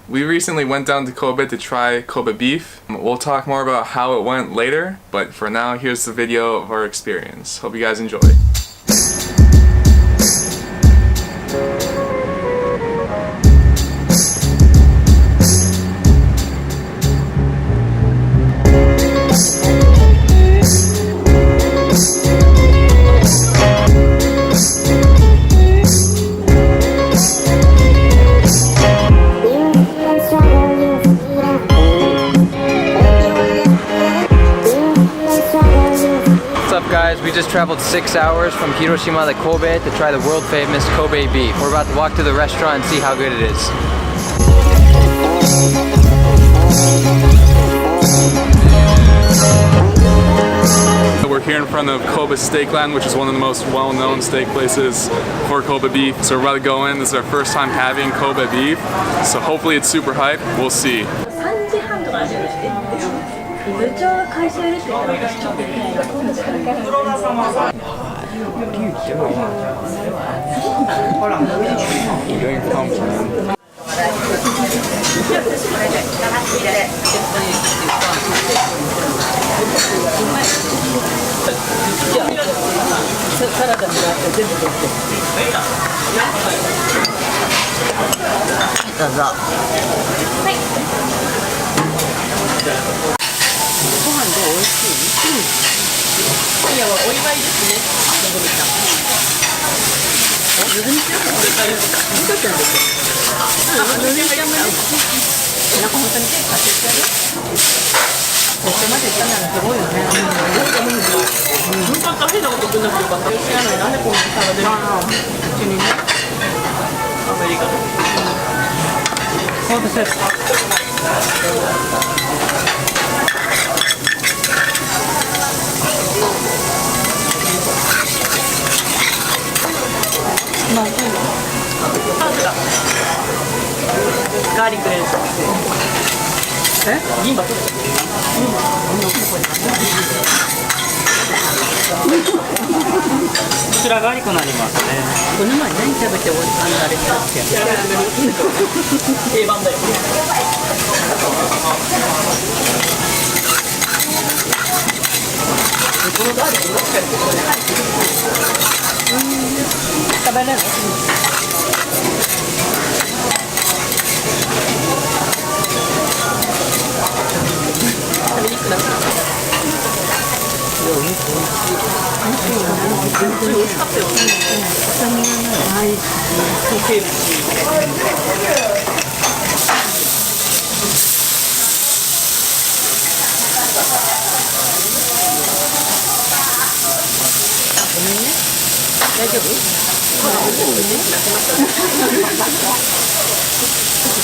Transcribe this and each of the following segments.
We recently went down to Kobe to try Kobe beef. We'll talk more about how it went later, but for now, here's the video of our experience. Hope you guys enjoy. We just traveled 6 hours from Hiroshima to Kobe to try the world famous Kobe beef. We're about to walk to the restaurant and see how good it is. We're here in front of Kobe Steakland, which is one of the most well-known steak places for Kobe beef. So we're about to go in. This is our first time having Kobe beef. So hopefully it's super hype. We'll see. 部長が会社いるって言ったら私ちょっとね、今度からほら、サラダになって全部取って。どうぞ。はい。ご飯で美味しい？いや、お祝いですね。のぞみちゃん。のぞみちゃん？見とったんですよ。のぞみちゃんもね。なんか本当に手貸してやる？ここまで行ったのはすごいよね。本当に変なことするんだけど、知らない。なんでこんなにサラダで？うちにね。アメリカの。そうです。ガーリックです。え？銀歯取る？こちらガーリックになりますね。この前何食べてあれしたっけ？定番だよ。このガーリックどっかに食べれる？大丈夫？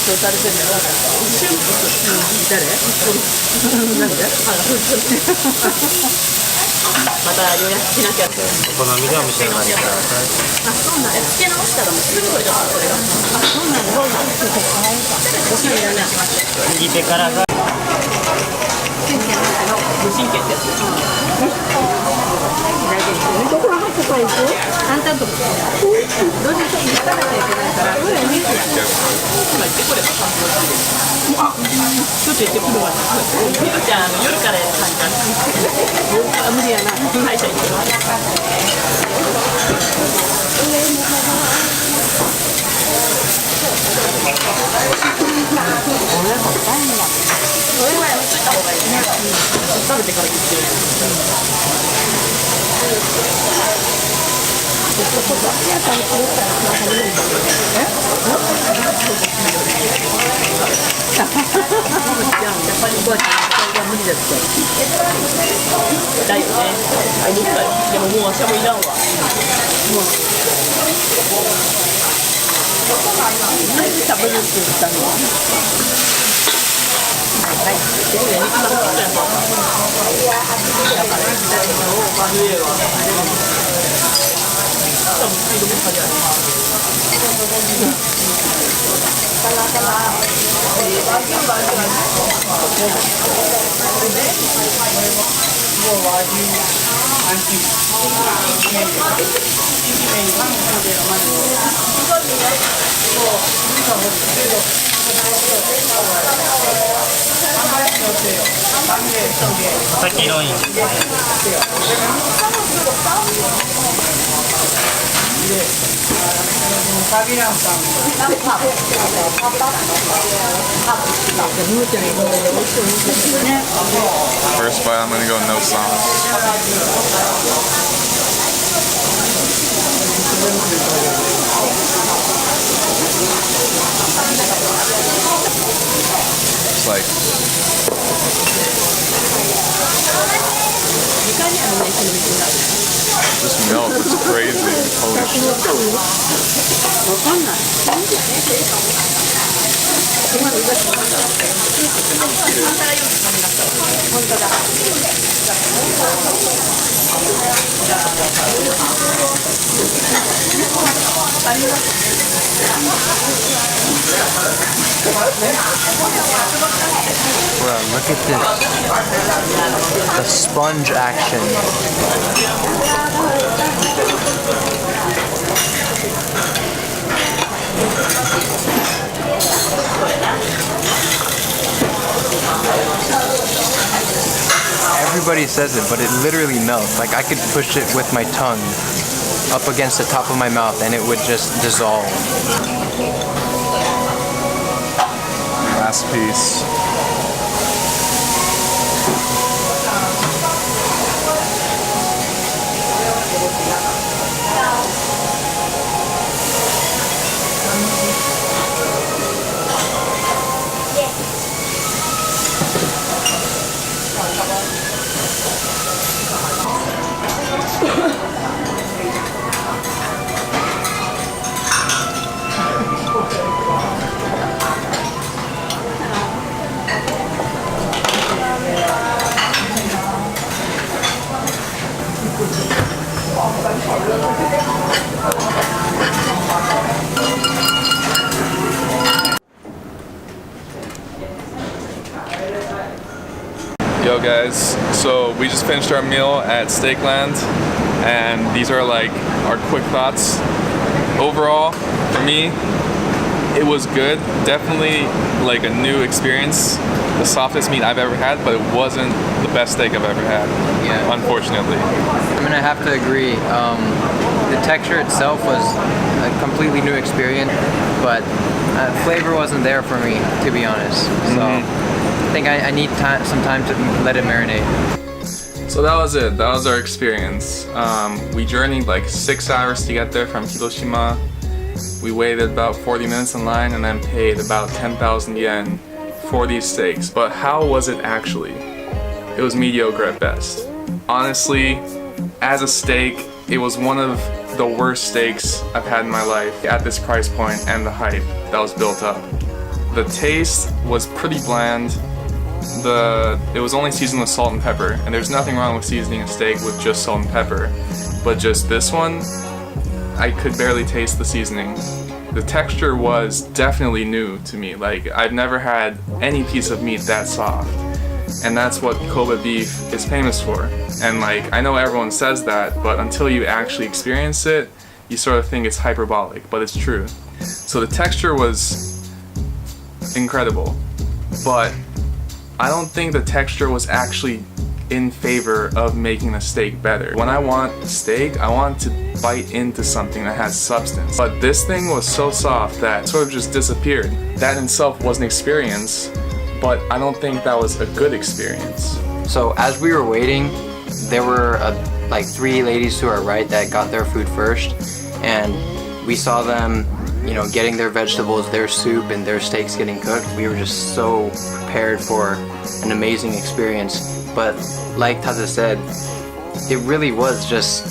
そうされてるの？誰？なんで？また予約しなきゃって。お好みでお召し上がりください。あ、そうなん。つけ直したらもうすぐ取れちゃったそれが。あ、そうなんだ。そうなんだ。おしゃれだね。右手からが。無神経ってやつ。どこ入ってこい？簡単と思って。どうして行かなきゃいけないから。今行ってこれば簡単です。あ、ちょっと行ってくるわ。みるちゃん夜から参加。無理やな。はい、じゃあ行きます。それはやめといた方がいいね。食べてから言ってる。無理だって。だよね。思ったよ。でももう私もいらんわ。もう。何で食べるって言ったの？はい。すごい肉食べたやん。だから左のバルエは多分スピードも速い。さっきのいい。First bite, I'm gonna go no sauce. It's like this milk is crazy. Holy shit. Bro, look at this. The sponge action. Everybody says it, but it literally melts. Like I could push it with my tongue up against the top of my mouth and it would just dissolve. Last piece. Yo guys, so we just finished our meal at Steakland and these are like our quick thoughts. Overall, for me, it was good. Definitely like a new experience. The softest meat I've ever had, but it wasn't the best steak I've ever had, Yeah. unfortunately. I'm gonna have to agree. The texture itself was a completely new experience, but flavor wasn't there for me, to be honest. So I think I need some time to let it marinate. So that was it. That was our experience. We journeyed like 6 hours to get there from Hiroshima. We waited about 40 minutes in line and then paid about 10,000 yen for these steaks. But how was it actually? It was mediocre at best. Honestly, as a steak, it was one of the worst steaks I've had in my life at this price point and the hype that was built up. The taste was pretty bland. It was only seasoned with salt and pepper, and there's nothing wrong with seasoning a steak with just salt and pepper. But just this one, I could barely taste the seasoning. The texture was definitely new to me. Like, I've never had any piece of meat that soft. And that's what Kobe beef is famous for. And like, I know everyone says that, but until you actually experience it, you sort of think it's hyperbolic, but it's true. So the texture was incredible, but I don't think the texture was actually in favor of making the steak better. When I want steak, I want to bite into something that has substance. But this thing was so soft that it sort of just disappeared. That in itself was an experience, but I don't think that was a good experience. So as we were waiting, there were like 3 ladies to our right that got their food first, and we saw them, you know, getting their vegetables, their soup, and their steaks getting cooked. We were just so prepared for an amazing experience. But like Taza said, it really was just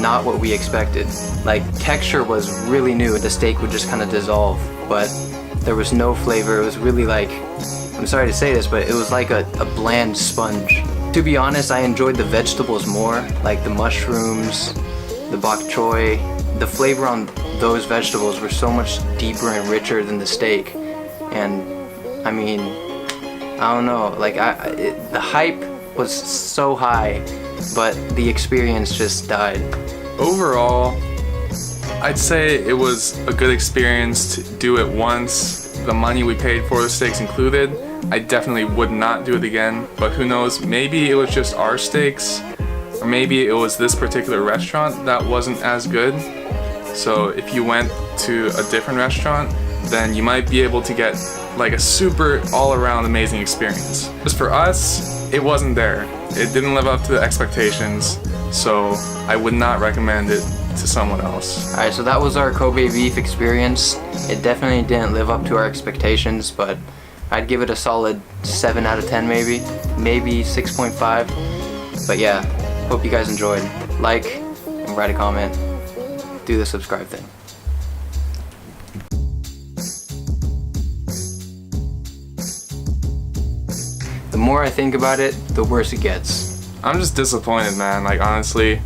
not what we expected. Like, texture was really new. The steak would just kind of dissolve, but there was no flavor. It was really like, I'm sorry to say this, but it was like a bland sponge. To be honest, I enjoyed the vegetables more, like the mushrooms, the bok choy. The flavor on those vegetables were so much deeper and richer than the steak. And I mean, I don't know, like the hype was so high, but the experience just died. Overall, I'd say it was a good experience to do it once. The money we paid for the steaks included, I definitely would not do it again, but who knows, maybe it was just our steaks, or maybe it was this particular restaurant that wasn't as good. So if you went to a different restaurant, then you might be able to get like a super all-around amazing experience. Just for us, it wasn't there. It didn't live up to the expectations, so I would not recommend it to someone else. Alright, so that was our Kobe beef experience. It definitely didn't live up to our expectations, but I'd give it a solid 7 out of 10 maybe 6.5. But yeah, hope you guys enjoyed. Like and write a comment. Do the subscribe thing. The more I think about it, the worse it gets. I'm just disappointed, man. Like honestly,